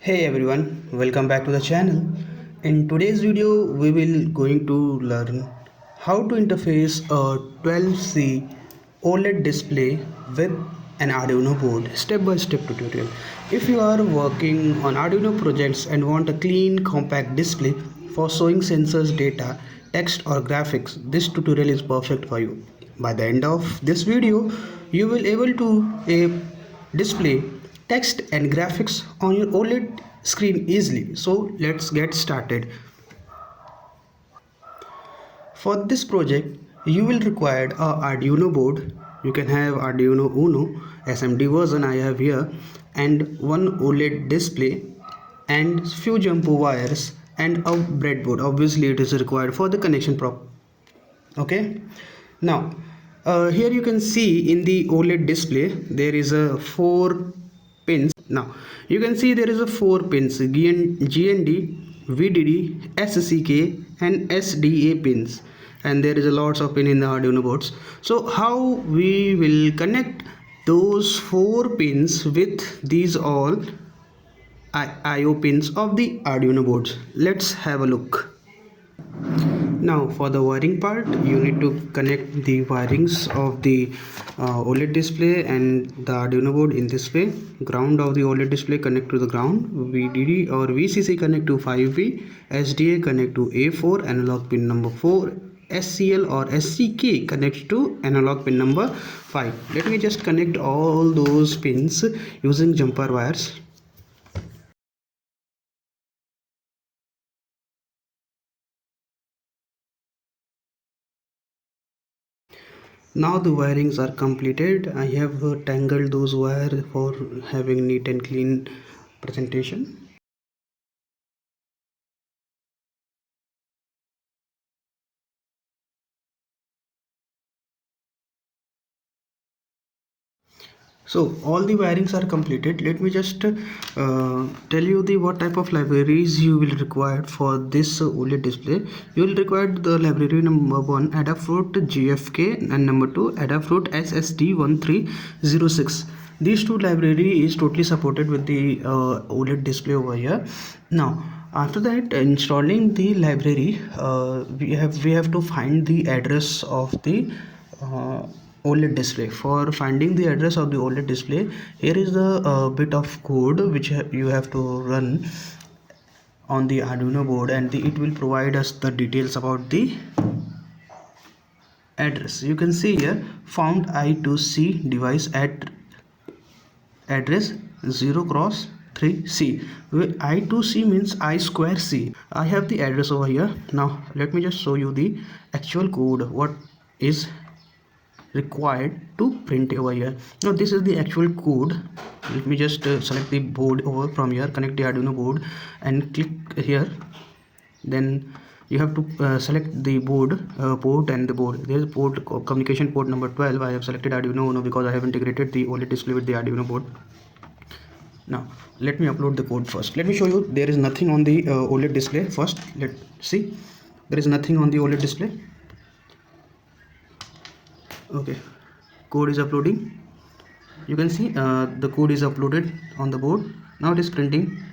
Hey everyone, welcome back to the channel. In today's video, we will going to learn how to interface a 12C OLED display with an Arduino board, step-by-step tutorial. If you are working on Arduino projects and want a clean, compact display for showing sensors data, text or graphics, this tutorial is perfect for you. By the end of this video, you will able to display text and graphics on your OLED screen easily. So let's get started. For this project, you will require a Arduino board. You can have Arduino UNO SMD version I have here, and one OLED display and few jumper wires and a breadboard. Obviously it is required for the connection prop. Okay, now here you can see in the OLED display there is a 4 pins. Now you can see there is a 4 pins, GND, VDD, SCK and SDA pins, and there is a lots of pin in the Arduino boards. So how we will connect those 4 pins with these all IO pins of the Arduino boards? Let's have a look. Now for the wiring part, you need to connect the wirings of the OLED display and the Arduino board in this way. Ground of the OLED display connect to the ground, VDD or VCC connect to 5V, SDA connect to A4 analog pin number 4, SCL or SCK connects to analog pin number 5. Let me just connect all those pins using jumper wires. Now the wirings are completed. I have tangled those wires for having neat and clean presentation. So all the wirings are completed. Let me just tell you the what type of libraries you will require for this OLED display. You will require the library number 1 Adafruit GFK and number 2 Adafruit SSD1306. These two library is totally supported with the OLED display over here. Now after that, installing the library, we have to find the address of the OLED display. For finding the address of the OLED display, here is the bit of code which you have to run on the Arduino board, and it will provide us the details about the address. You can see here found I2C device at address 0x3C. I2C means I square C. I have the address over here. Now let me just show you the actual code what is required to print over here. Now this is the actual code. Let me just select the board over from here, connect the Arduino board and click here. Then you have to select the board port and the board. There is port communication port number 12. I have selected Arduino Uno because I have integrated the OLED display with the Arduino board. Now let me upload the code first. Let me show you there is nothing on the OLED display. First let's see, there is nothing on the OLED display. Okay, code is uploading. You can see the code is uploaded on the board. Now it is printing.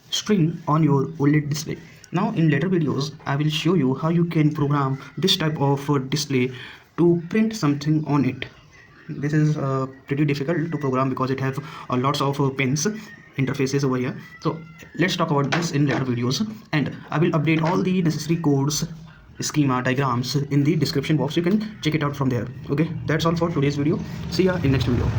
String on your OLED display. Now in later videos I will show you how you can program this type of display to print something on it. This is pretty difficult to program because it has lots of pins interfaces over here. So let's talk about this in later videos, and I will update all the necessary codes, schema, diagrams in the description box. You can check it out from there. Okay, that's all for today's video. See ya in next video.